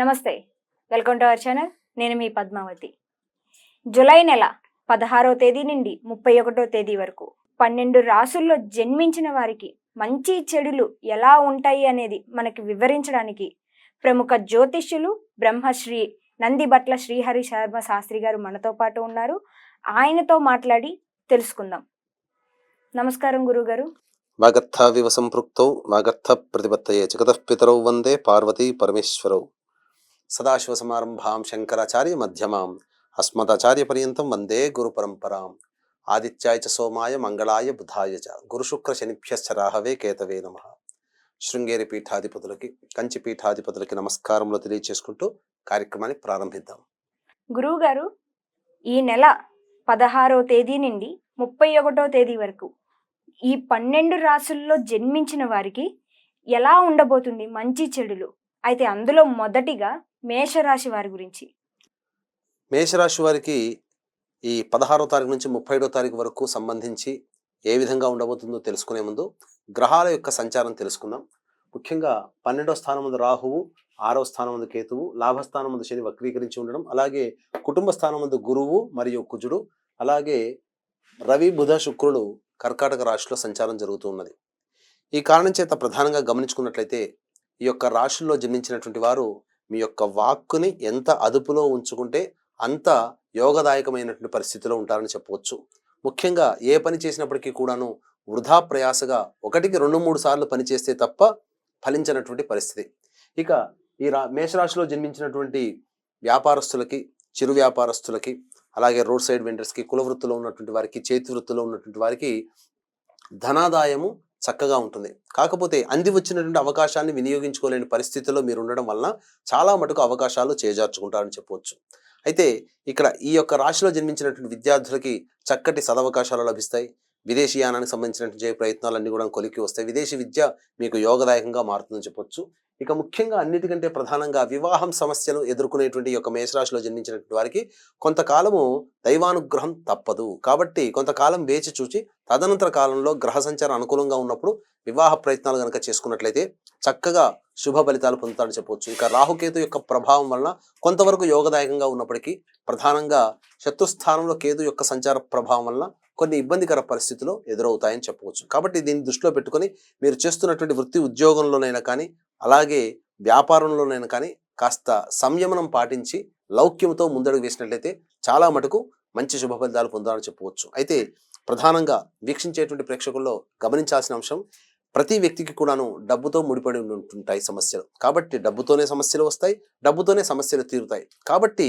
నమస్తే, welcome to our channel. నేను మీ Padmavati. July నెల 16వ తేదీ నుండి 31వ తేదీ వరకు 12 రాసుల్లో జన్మించిన వారికి మంచి చెడులు ఎలా ఉంటాయి అనేది మనకి వివరించడానికి ప్రముఖ జ్యోతిష్యులు బ్రహ్మశ్రీ నందిబట్ల శ్రీహరి శర్మ శాస్త్రి గారు మనతో పాటు ఉన్నారు. ఆయనతో మాట్లాడి తెలుసుకుందాం. నమస్కారం గురుగారు. వాగర్థావివ సంపృక్తౌ వాగర్థ ప్రతిపత్తయే జగతః పితరౌ వందే పార్వతీ పరమేశ్వరౌ. సదాశివసమారంభాం శంకరాచార్య మధ్యమాం అస్మదాచార్య పర్యంతం వందే గురు పరంపరాం. ఆదిత్యాయ చ సోమాయ మంగళాయ బుధాయ చ గురుశుక్ర శనిభ్యశ్చ రాహవే కేతవే నమః. శృంగేరి పీఠాధిపతులకి, కంచి పీఠాధిపతులకి నమస్కారములు తెలియచేసుకుంటూ కార్యక్రమాన్ని ప్రారంభిద్దాం. గురువు గారు, ఈ నెల 16వ తేదీ నుండి 31వ తేదీ వరకు ఈ 12 రాసుల్లో జన్మించిన వారికి ఎలా ఉండబోతుంది మంచి చెడులు? అయితే అందులో మొదటిగా మేషరాశి వారి గురించి. మేషరాశి వారికి ఈ 16వ తారీఖు నుంచి 31వ తారీఖు వరకు సంబంధించి ఏ విధంగా ఉండబోతుందో తెలుసుకునే ముందు గ్రహాల యొక్క సంచారం తెలుసుకుందాం. ముఖ్యంగా 12వ స్థానం ముందు రాహువు, 6వ స్థానం ముందు కేతువు, లాభస్థానం ముందు శని వక్రీకరించి ఉండడం, అలాగే కుటుంబ స్థానం ముందు గురువు మరియు కుజుడు, అలాగే రవి బుధ శుక్రుడు కర్కాటక రాశిలో సంచారం జరుగుతూ ఉన్నది. ఈ కారణం చేత ప్రధానంగా గమనించుకున్నట్లయితే ఈ యొక్క రాశుల్లో జన్మించినటువంటి వారు మీ యొక్క వాక్కుని ఎంత అదుపులో ఉంచుకుంటే అంత యోగదాయకమైనటువంటి పరిస్థితిలో ఉంటారని చెప్పవచ్చు. ముఖ్యంగా ఏ పని చేసినప్పటికీ కూడాను వృధా ప్రయాసగా 1-2-3 సార్లు పని చేస్తే తప్ప ఫలించినటువంటి పరిస్థితి. ఇక ఈ మేషరాశిలో జన్మించినటువంటి వ్యాపారస్తులకి, చిరు వ్యాపారస్తులకి, అలాగే రోడ్ సైడ్ వెండర్స్కి, కుల వృత్తిలో ఉన్నటువంటి వారికి, చేతి వృత్తిలో ఉన్నటువంటి వారికి ధనాదాయము చక్కగా ఉంటుంది. కాకపోతే అంది వచ్చినటువంటి అవకాశాన్ని వినియోగించుకోలేని పరిస్థితిలో మీరు ఉండడం వలన చాలా మటుకు అవకాశాలు చేజార్చుకుంటారని చెప్పవచ్చు. అయితే ఇక్కడ ఈ యొక్క రాశిలో జన్మించినటువంటి విద్యార్థులకి చక్కటి సదవకాశాలు లభిస్తాయి. విదేశీయానానికి సంబంధించినటువంటి ప్రయత్నాలన్నీ కూడా కొలికి వస్తాయి. విదేశీ విద్య మీకు యోగదాయకంగా మారుతుందని చెప్పొచ్చు. ఇక ముఖ్యంగా అన్నిటికంటే ప్రధానంగా వివాహం సమస్యలు ఎదుర్కొనేటువంటి యొక్క మేషరాశిలో జన్మించినటువంటి వారికి కొంతకాలము దైవానుగ్రహం తప్పదు. కాబట్టి కొంతకాలం వేచి చూచి తదనంతర కాలంలో గ్రహ సంచారం అనుకూలంగా ఉన్నప్పుడు వివాహ ప్రయత్నాలు కనుక చేసుకున్నట్లయితే చక్కగా శుభ ఫలితాలు పొందుతారని చెప్పవచ్చు. ఇక రాహుకేతు యొక్క ప్రభావం వలన కొంతవరకు యోగదాయకంగా ఉన్నప్పటికీ ప్రధానంగా శత్రుస్థానంలో కేతు యొక్క సంచార ప్రభావం వలన కొన్ని ఇబ్బందికర పరిస్థితులు ఎదురవుతాయని చెప్పవచ్చు. కాబట్టి దీన్ని దృష్టిలో పెట్టుకొని మీరు చేస్తున్నటువంటి వృత్తి ఉద్యోగంలోనైనా కానీ, అలాగే వ్యాపారంలోనైనా కానీ కాస్త సంయమనం పాటించి లౌక్యంతో ముందడుగు వేసినట్లయితే చాలా మటుకు మంచి శుభ ఫలితాలు పొందాలని చెప్పవచ్చు. అయితే ప్రధానంగా వీక్షించేటువంటి ప్రేక్షకుల్లో గమనించాల్సిన అంశం, ప్రతి వ్యక్తికి కూడాను డబ్బుతో ముడిపడి ఉంటుంటాయి సమస్యలు. కాబట్టి డబ్బుతోనే సమస్యలు వస్తాయి, డబ్బుతోనే సమస్యలు తీరుతాయి. కాబట్టి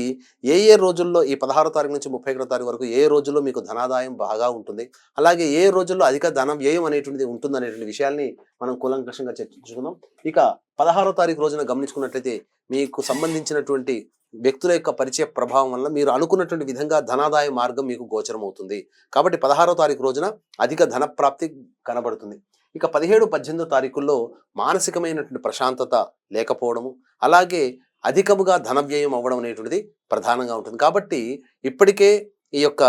ఏ రోజుల్లో ఈ 16వ తారీఖు నుంచి 31వ తారీఖు వరకు ఏ రోజుల్లో మీకు ధనాదాయం బాగా ఉంటుంది, అలాగే ఏ రోజుల్లో అధిక ధనం వ్యయం అనేటువంటిది ఉంటుంది అనేటువంటి విషయాల్ని మనం కూలంకషంగా చర్చించుకుందాం. ఇక 16వ తారీఖు రోజున గమనించుకున్నట్లయితే మీకు సంబంధించినటువంటి వ్యక్తుల యొక్క పరిచయ ప్రభావం వల్ల మీరు అనుకున్నటువంటి విధంగా ధనాదాయ మార్గం మీకు గోచరం అవుతుంది. కాబట్టి 16వ తారీఖు రోజున అధిక ధన ప్రాప్తి కనబడుతుంది. ఇక 17-18 తారీఖుల్లో మానసికమైనటువంటి ప్రశాంతత లేకపోవడము, అలాగే అధికముగా ధన వ్యయం అవ్వడం అనేటువంటిది ప్రధానంగా ఉంటుంది. కాబట్టి ఇప్పటికే ఈ యొక్క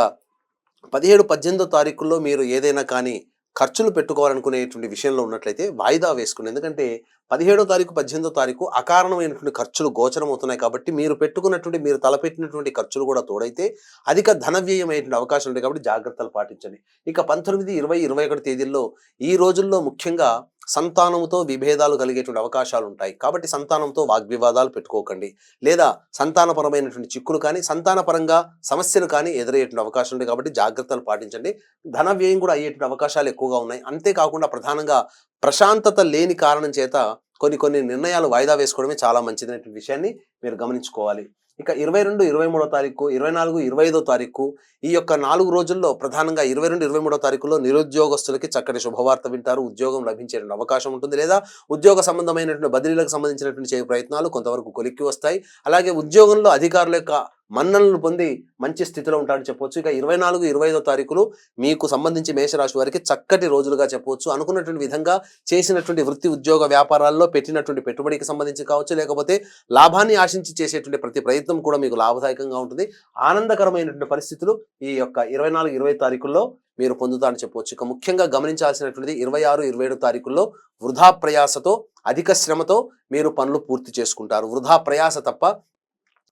17-18 తారీఖుల్లో మీరు ఏదైనా కానీ ఖర్చులు పెట్టుకోవాలనుకునేటువంటి విషయంలో ఉన్నట్లయితే వాయిదా వేసుకుని, ఎందుకంటే 17వ తారీఖు 18వ తారీఖు అకారణమైనటువంటి ఖర్చులు గోచరం అవుతున్నాయి. కాబట్టి మీరు పెట్టుకున్నటువంటి, మీరు తలపెట్టినటువంటి ఖర్చులు కూడా తోడైతే అధిక ధన వ్యయం అయ్యేటువంటి అవకాశం ఉంటాయి. కాబట్టి జాగ్రత్తలు పాటించండి. ఇక 19, 20, 21 తేదీల్లో ఈ రోజుల్లో ముఖ్యంగా సంతానముతో విభేదాలు కలిగేటువంటి అవకాశాలు ఉంటాయి. కాబట్టి సంతానంతో వాగ్వివాదాలు పెట్టుకోకండి, లేదా సంతానపరమైనటువంటి చిక్కులు కానీ, సంతానపరంగా సమస్యలు కానీ ఎదురయ్యేటువంటి అవకాశం ఉంటాయి. కాబట్టి జాగ్రత్తలు పాటించండి. ధన వ్యయం కూడా అయ్యేటువంటి అవకాశాలు ఎక్కువగా ఉన్నాయి. అంతేకాకుండా ప్రధానంగా ప్రశాంతత లేని కారణం చేత కొన్ని నిర్ణయాలు వాయిదా వేసుకోవడమే చాలా మంచిదనేటువంటి విషయాన్ని మీరు గమనించుకోవాలి. ఇక 22, 23వ తారీఖు, 24, 25వ తారీఖు ఈ యొక్క 4 రోజుల్లో ప్రధానంగా 22, 23వ తారీఖులో నిరుద్యోగస్తులకి చక్కటి శుభవార్త వింటారు. ఉద్యోగం లభించేటువంటి అవకాశం ఉంటుంది, లేదా ఉద్యోగ సంబంధమైనటువంటి బదిలీలకు సంబంధించినటువంటి చేయ ప్రయత్నాలు కొంతవరకు కొలిక్కి వస్తాయి. అలాగే ఉద్యోగంలో అధికారుల యొక్క మన్ననలు పొంది మంచి స్థితిలో ఉంటారని చెప్పవచ్చు. ఇక 24, 25వ తారీఖులు మీకు సంబంధించి మేషరాశి వారికి చక్కటి రోజులుగా చెప్పవచ్చు. అనుకున్నటువంటి విధంగా చేసినటువంటి వృత్తి ఉద్యోగ వ్యాపారాల్లో పెట్టినటువంటి పెట్టుబడికి సంబంధించి కావచ్చు, లేకపోతే లాభాన్ని ఆశించి చేసేటువంటి ప్రతి ప్రయత్నం కూడా మీకు లాభదాయకంగా ఉంటుంది. ఆనందకరమైనటువంటి పరిస్థితులు ఈ యొక్క 24, 20 తారీఖుల్లో మీరు పొందుతారని చెప్పవచ్చు. ఇక ముఖ్యంగా గమనించాల్సినటువంటిది 26, 27 తారీఖుల్లో వృధా ప్రయాసతో, అధిక శ్రమతో మీరు పనులు పూర్తి చేసుకుంటారు. వృధా ప్రయాస తప్ప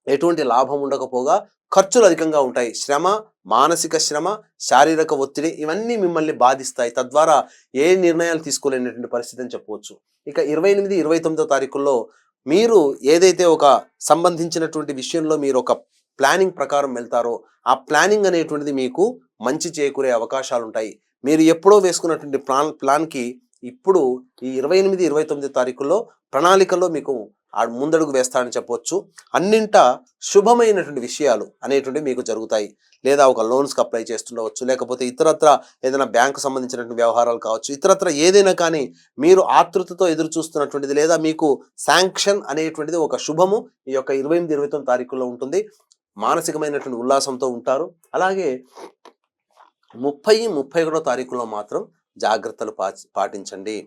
ఎటువంటి లాభం ఉండకపోగా ఖర్చులు అధికంగా ఉంటాయి. శ్రమ, మానసిక శ్రమ, శారీరక ఒత్తిడి ఇవన్నీ మిమ్మల్ని బాధిస్తాయి. తద్వారా ఏ నిర్ణయాలు తీసుకోలేనటువంటి పరిస్థితి అని చెప్పవచ్చు. ఇక 28, 29 తారీఖుల్లో మీరు ఏదైతే ఒక సంబంధించినటువంటి విషయంలో మీరు ఒక ప్లానింగ్ ప్రకారం వెళ్తారో ఆ ప్లానింగ్ అనేటువంటిది మీకు మంచి చేకూరే అవకాశాలు ఉంటాయి. మీరు ఎప్పుడో వేసుకున్నటువంటి ప్లాన్కి ఇప్పుడు ఈ 28, 29 తారీఖుల్లో ప్రణాళికల్లో మీకు ముందడుగు వేస్తారని చెప్పవచ్చు. అన్నింట శుభమైనటువంటి విషయాలు అనేటువంటివి మీకు జరుగుతాయి. లేదా ఒక లోన్స్కి అప్లై చేస్తుండవచ్చు, లేకపోతే ఇతరత్ర ఏదైనా బ్యాంకు సంబంధించినటువంటి వ్యవహారాలు కావచ్చు, ఇతరత్ర ఏదైనా కానీ మీరు ఆతృతతో ఎదురు చూస్తున్నటువంటిది లేదా మీకు శాంక్షన్ అనేటువంటిది ఒక శుభము ఈ యొక్క 28, 29 తారీఖుల్లో ఉంటుంది. మానసికమైనటువంటి ఉల్లాసంతో ఉంటారు. అలాగే 30, 31 తారీఖులో మాత్రం జాగ్రత్తలు పాటించండి.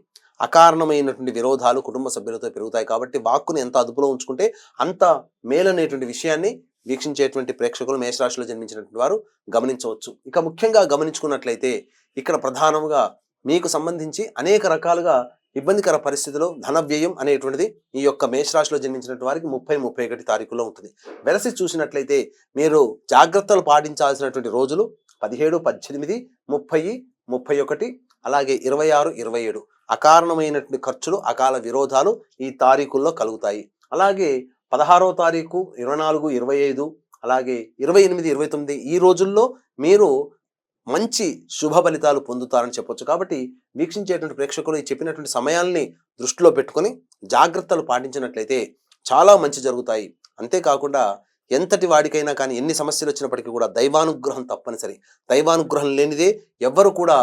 అకారణమైనటువంటి విరోధాలు కుటుంబ సభ్యులతో పెరుగుతాయి కాబట్టి వాక్కుని ఎంత అదుపులో ఉంచుకుంటే అంత మేలనేటువంటి విషయాన్ని వీక్షించేటువంటి ప్రేక్షకులు మేషరాశిలో జన్మించినటువంటి వారు గమనించవచ్చు. ఇక ముఖ్యంగా గమనించుకున్నట్లయితే ఇక్కడ ప్రధానంగా మీకు సంబంధించి అనేక రకాలుగా ఇబ్బందికర పరిస్థితిలో ధన వ్యయం అనేటువంటిది ఈ యొక్క మేషరాశిలో జన్మించినటువంటి వారికి 30, 31 తారీఖుల్లో ఉంటుంది. వెరసి చూసినట్లయితే మీరు జాగ్రత్తలు పాటించాల్సినటువంటి రోజులు 17, 18, 30, 31, అలాగే 26, 27. అకారణమైనటువంటి ఖర్చులు, అకాల విరోధాలు ఈ తారీఖుల్లో కలుగుతాయి. అలాగే 16వ తారీఖు, 24, 25, అలాగే 28, 29 ఈ రోజుల్లో మీరు మంచి శుభ ఫలితాలు పొందుతారని చెప్పొచ్చు. కాబట్టి వీక్షించేటువంటి ప్రేక్షకులు ఈ చెప్పినటువంటి సమయాల్ని దృష్టిలో పెట్టుకొని జాగ్రత్తలు పాటించినట్లయితే చాలా మంచి జరుగుతాయి. అంతేకాకుండా ఎంతటి వాడికైనా కానీ ఎన్ని సమస్యలు వచ్చినప్పటికీ కూడా దైవానుగ్రహం తప్పనిసరి. దైవానుగ్రహం లేనిదే ఎవ్వరు కూడా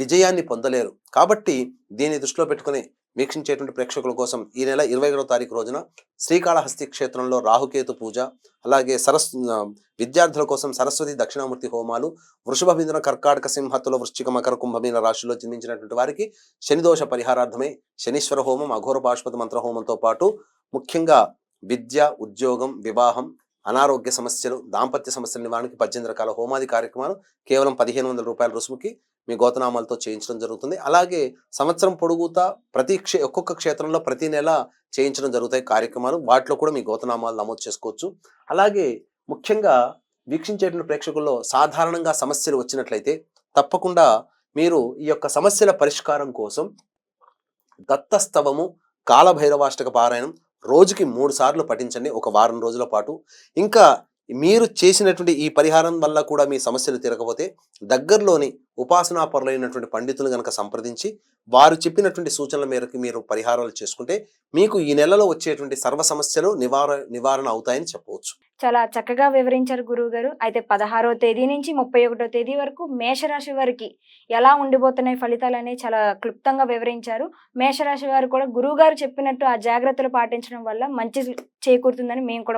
విజయాన్ని పొందలేరు. కాబట్టి దీన్ని దృష్టిలో పెట్టుకుని వీక్షించేటువంటి ప్రేక్షకుల కోసం ఈ నెల 21వ తారీఖు రోజున శ్రీకాళహస్తి క్షేత్రంలో రాహుకేతు పూజ, అలాగే విద్యార్థుల కోసం సరస్వతి దక్షిణామూర్తి హోమాలు, వృషభ మిథున కర్కాటక సింహత్తుల వృశ్చిక మకర కుంభమీన రాశిలో జన్మించినటువంటి వారికి శనిదోష పరిహారార్థమై శనీశ్వర హోమం, అఘోర పాశుపతి మంత్ర హోమంతో పాటు ముఖ్యంగా విద్య, ఉద్యోగం, వివాహం, అనారోగ్య సమస్యలు, దాంపత్య సమస్యల నివారణకి 18 రకాల హోమాది కార్యక్రమాలు కేవలం 1500 రూపాయల రుసుముకి మీ గోతనామాలతో చేయించడం జరుగుతుంది. అలాగే సంవత్సరం పొడుగుతా ఒక్కొక్క క్షేత్రంలో ప్రతి నెల చేయించడం జరుగుతాయి కార్యక్రమాలు. వాటిలో కూడా మీ గోతనామాలు నమోదు చేసుకోవచ్చు. అలాగే ముఖ్యంగా వీక్షించేటువంటి ప్రేక్షకుల్లో సాధారణంగా సమస్యలు వచ్చినట్లయితే తప్పకుండా మీరు ఈ యొక్క సమస్యల పరిష్కారం కోసం దత్తస్తవము, కాలభైరవాష్టక పారాయణం రోజుకి 3 సార్లు పఠించండి ఒక వారం రోజుల పాటు. ఇంకా మీరు చేసినటువంటి ఈ పరిహారం వల్ల కూడా మీ సమస్యలు తీరకపోతే దగ్గరలోని ఉపాసనాపరులైనటువంటి పండితులు గనక సంప్రదించి వారు చెప్పినటువంటి సూచనల మేరకు మీరు పరిహారాలు చేసుకుంటే మీకు ఈ నెలలో వచ్చేటువంటి సర్వ సమస్యలు నివారణ అవుతాయని చెప్పవచ్చు. చాలా చక్కగా వివరించారు గురువు గారు. అయితే 16వ తేదీ నుంచి 31వ తేదీ వరకు మేషరాశి వారికి ఎలా ఉండిపోతున్నాయి ఫలితాలు అనేవి చాలా క్లుప్తంగా వివరించారు. మేషరాశి వారు కూడా గురువు గారు చెప్పినట్టు ఆ జాగ్రత్తలు పాటించడం వల్ల మంచి చేకూరుతుందని మేము కూడా